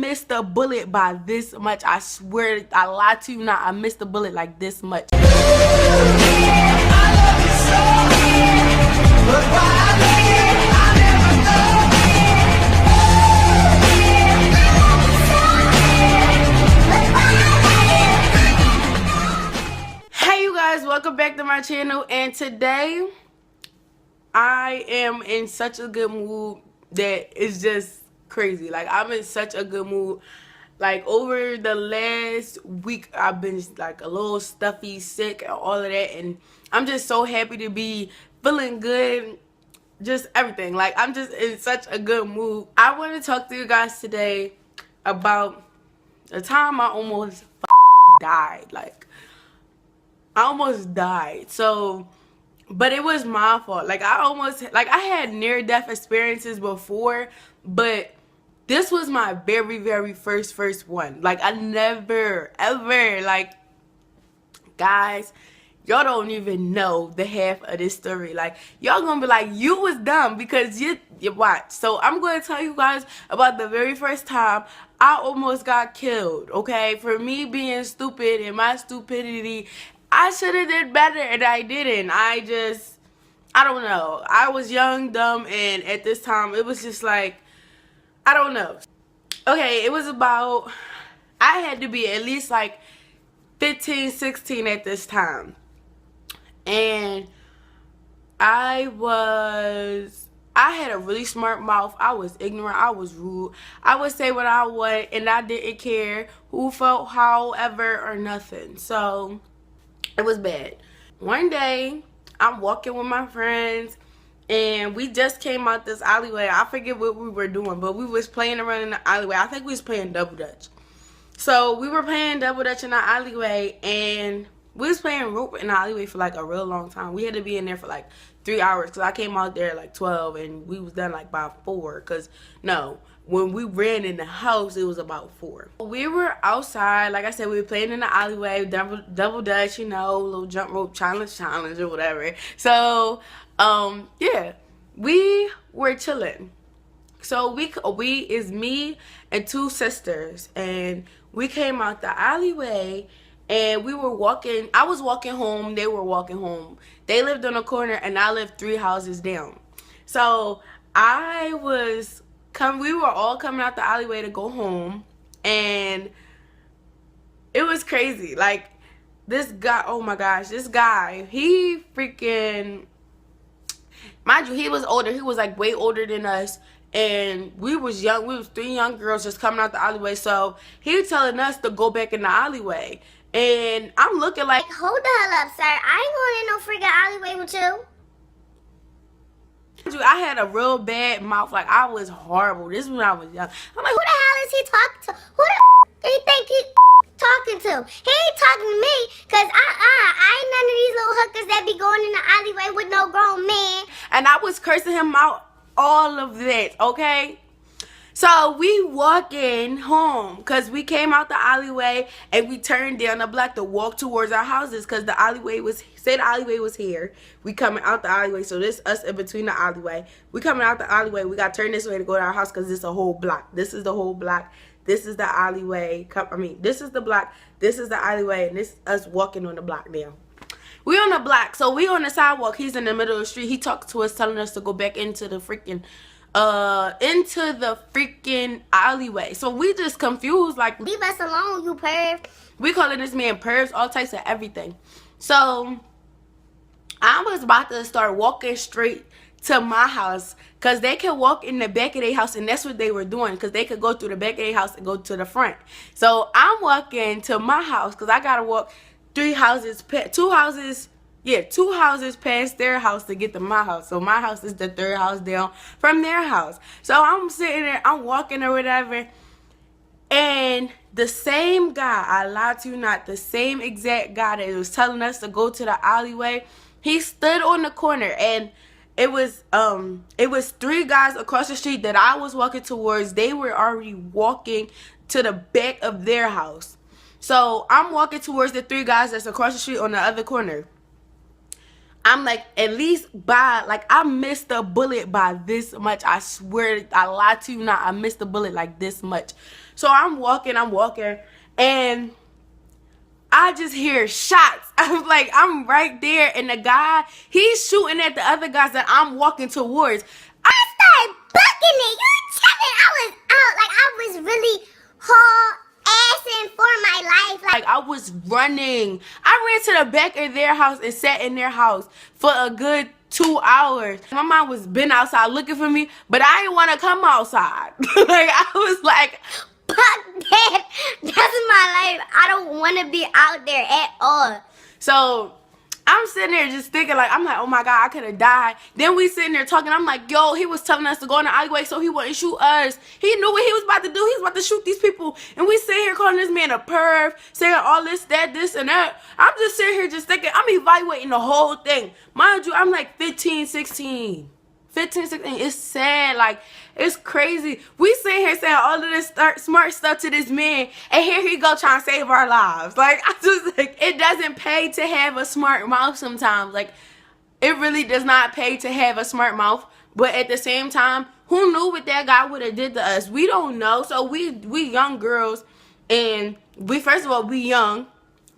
missed the bullet by this much. I swear, I lied to you not. I missed the bullet like this much. Hey you guys, welcome back to my channel, and today I am in such a good mood that it's just crazy. Like, I'm in such a good mood. Like, over the last week I've been like a little stuffy, sick, and all of that, and I'm just so happy to be feeling good, just everything. Like, I'm just in such a good mood. I want to talk to you guys today about the time I almost died. Like, I almost died. So, but it was my fault. Like, I had near-death experiences before, but this was my very first one. Like, I never, ever, like, guys, y'all don't even know the half of this story. Like, y'all gonna be like, you was dumb because you watch. So I'm gonna tell you guys about the very first time I almost got killed, okay? For me being stupid and my stupidity, I should have did better and I didn't. I don't know. I was young, dumb, and at this time it was just like, I don't know. Okay, it was about, I had to be at least like 15, 16 at this time. And I had a really smart mouth. I was ignorant. I was rude. I would say what I want, and I didn't care who felt however or nothing. So it was bad. One day, I'm walking with my friends, and we just came out this alleyway. I forget what we were doing, but we was playing around in the alleyway. I think we was playing double dutch. So we were playing double dutch in the alleyway, and we was playing rope in the alleyway for like a real long time. We had to be in there for like 3 hours because I came out there like 12 and we was done like by 4. Because no, when we ran in the house, it was about 4. We were outside. Like I said, we were playing in the alleyway, double dutch, you know, little jump rope challenge or whatever. So, yeah, we were chilling. So we is me and 2 sisters, and we came out the alleyway, and we were walking. I was walking home. They were walking home. They lived on a corner, and I lived 3 houses down. So we were all coming out the alleyway to go home, and it was crazy. Like, this guy, oh my gosh, this guy, he freaking, mind you, he was older. He was like way older than us. And we was young. We was 3 young girls just coming out the alleyway. So he was telling us to go back in the alleyway. And I'm looking like, hold the hell up, sir. I ain't going in no freaking alleyway with you. I had a real bad mouth. Like, I was horrible. This is when I was young. I'm like, who the hell is he talking to? Who the he think he talking to? He ain't talking to me, because I ain't none of these little hookers that be going in the alleyway with no grown man. And I was cursing him out. All of that, okay? So we walking home because we came out the alleyway and we turned down the block to walk towards our houses because the alleyway was here. We coming out the alleyway, so this us in between the alleyway. We coming out the alleyway. We got to turn this way to go to our house because it's a whole block. This is the whole block. This is the alleyway. This is the block. This is the alleyway, and this is us walking on the block now. We on the block, so we on the sidewalk. He's in the middle of the street. He talked to us, telling us to go back into the freaking alleyway. So we just confused, like, leave us alone, you perv. We calling this man pervs, all types of everything. So I was about to start walking straight to my house because they could walk in the back of their house, and that's what they were doing because they could go through the back of their house and go to the front. So I'm walking to my house because I gotta walk 2 houses past their house to get to my house. So my house is the 3rd house down from their house. So I'm sitting there, I'm walking or whatever, and the same guy, I lied to you not, the same exact guy that was telling us to go to the alleyway, he stood on the corner, and it was 3 guys across the street that I was walking towards. They were already walking to the back of their house. So I'm walking towards the 3 guys that's across the street on the other corner. I'm like, at least I missed the bullet by this much. I swear, I lied to you not. I missed the bullet like this much. So I'm walking, and I just hear shots. I'm right there, and the guy, he's shooting at the other guys that I'm walking towards. I started bucking it. You tripping? I was out. Like, I was really haul assing for my life. Like, I was running. I ran to the back of their house and sat in their house for a good 2 hours. My mom was been outside looking for me, but I didn't want to come outside. Like, I was like, fuck that. That's my life. I don't want to be out there at all. so I'm sitting there just thinking, like, I'm like, oh my God, I could have died. Then we sitting there talking. I'm like, yo, he was telling us to go in the alleyway so he wouldn't shoot us. He knew what he was about to do. He was about to shoot these people. And we sitting here calling this man a perv, saying all this, that, this, and that. I'm just sitting here just thinking, I'm evaluating the whole thing. Mind you, I'm like 15, 16. 15, 16, it's sad, like, it's crazy. We sitting here saying all of this smart stuff to this man, and here he go trying to save our lives. Like, I just, like, it doesn't pay to have a smart mouth sometimes. Like, it really does not pay to have a smart mouth, but at the same time, who knew what that guy would have did to us? We don't know. So we young girls, and first of all, we young.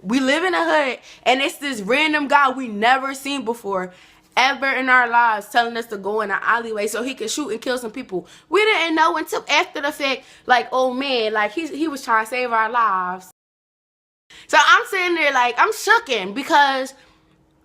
We live in a hood, and it's this random guy we never seen before ever in our lives telling us to go in an alleyway so he could shoot and kill some people. We didn't know until after the fact, like, oh man, like he was trying to save our lives. So I'm sitting there like, I'm shooken because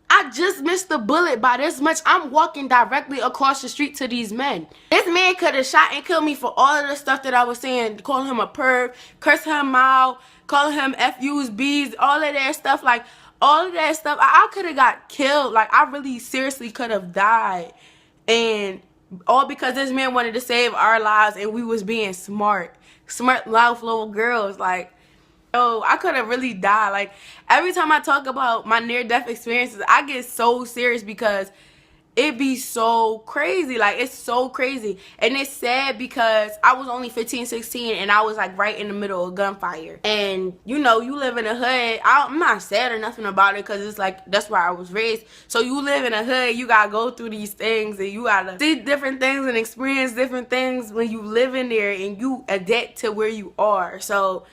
I just missed the bullet by this much. I'm walking directly across the street to these men. This man could have shot and killed me for all of the stuff that I was saying, calling him a perv, cursing him out, calling him FUs, Bs, all of that stuff. Like, all of that stuff, I could have got killed. Like, I really seriously could have died. And all because this man wanted to save our lives and we was being smart mouth little girls. Like, oh, I could have really died. Like, every time I talk about my near-death experiences, I get so serious because it be so crazy. Like, it's so crazy. And it's sad because I was only 15, 16, and I was, like, right in the middle of gunfire. And, you know, you live in a hood. I'm not sad or nothing about it because it's, like, that's where I was raised. So you live in a hood, you got to go through these things, and you got to see different things and experience different things when you live in there and you adapt to where you are. So,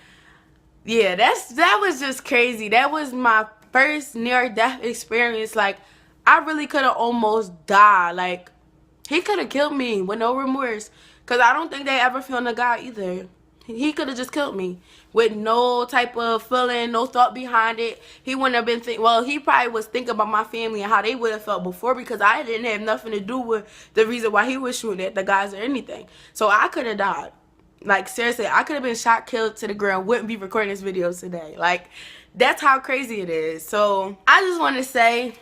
yeah, that was just crazy. That was my first near-death experience. Like, I really could have almost died. Like, he could have killed me with no remorse. Because I don't think they ever filmed the guy either. He could have just killed me with no type of feeling, no thought behind it. He wouldn't have been well, he probably was thinking about my family and how they would have felt before because I didn't have nothing to do with the reason why he was shooting at the guys or anything. So I could have died. Like, seriously, I could have been shot, killed to the ground, wouldn't be recording this video today. Like, that's how crazy it is. So I just want to say,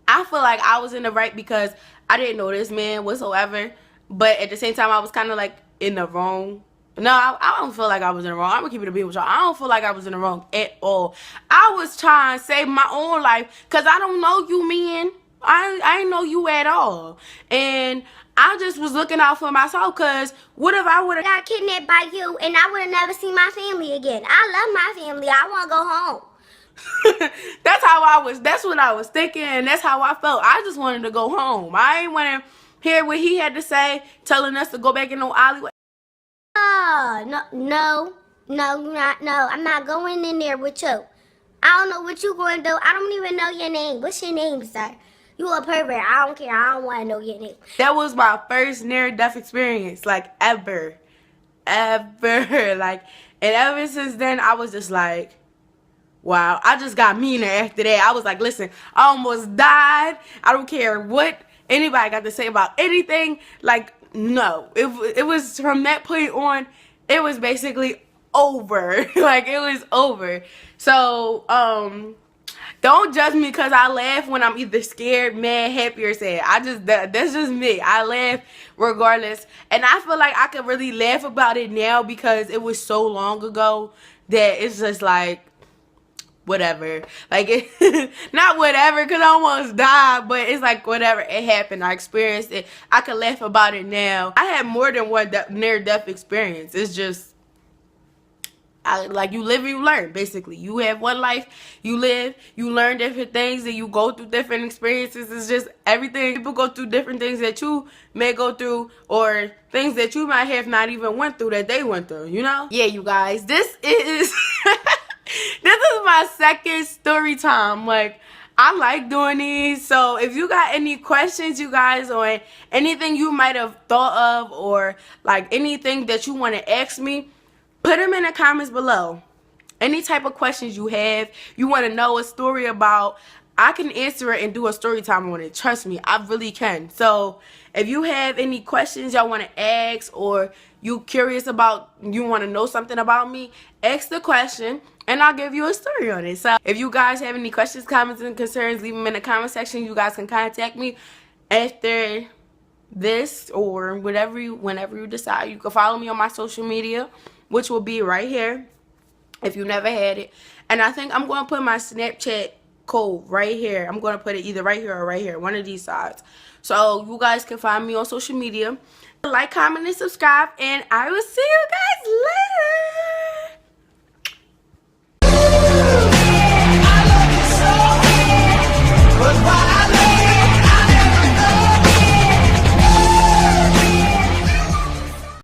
I feel like I was in the right because I didn't know this man whatsoever. But at the same time, I was kind of like in the wrong. No, I don't feel like I was in the wrong. I'm going to keep it a beat with y'all. I don't feel like I was in the wrong at all. I was trying to save my own life because I don't know you, man. I ain't know you at all. And I just was looking out for myself because what if I would have got kidnapped by you and I would have never seen my family again? I love my family. I want to go home. That's what I was thinking, and that's how I felt. I just wanted to go home. I ain't want to hear what he had to say, telling us to go back in the alleyway. Oh, no, I'm not going in there with you. I don't know what you going to do. I don't even know your name. What's your name, sir? You a pervert. I don't care. I don't want to know your name. That was my first near-death experience, like, ever. Like, and ever since then, I was just like, wow, I just got meaner after that. I was like, listen, I almost died. I don't care what anybody got to say about anything. Like, no. It was from that point on, it was basically over. Like, it was over. So, don't judge me because I laugh when I'm either scared, mad, happy, or sad. That's just me. I laugh regardless. And I feel like I could really laugh about it now because it was so long ago that it's just like, whatever. Like, not whatever because I almost died, but it's like whatever. It happened. I experienced it. I can laugh about it now. I had more than one near-death experience. It's just, like you live and you learn. Basically, you have one life, you live, you learn different things, and you go through different experiences. It's just everything. People go through different things that you may go through, or things that you might have not even went through that they went through. You know? Yeah, you guys. This is this is my second story time. Like, I like doing these. So if you got any questions, you guys, on anything you might have thought of, or like anything that you want to ask me, put them in the comments below. Any type of questions you have, you want to know a story about, I can answer it and do a story time on it. Trust me, I really can. So if you have any questions y'all want to ask, or you curious about, you want to know something about me, ask the question and I'll give you a story on it. So if you guys have any questions, comments, and concerns, leave them in the comment section. You guys can contact me after this, or whenever you decide. You can follow me on my social media, which will be right here if you never had it. And I think I'm going to put my Snapchat code right here. I'm going to put it either right here or right here, one of these sides. So you guys can find me on social media. Like, comment, and subscribe, and I will see you guys later.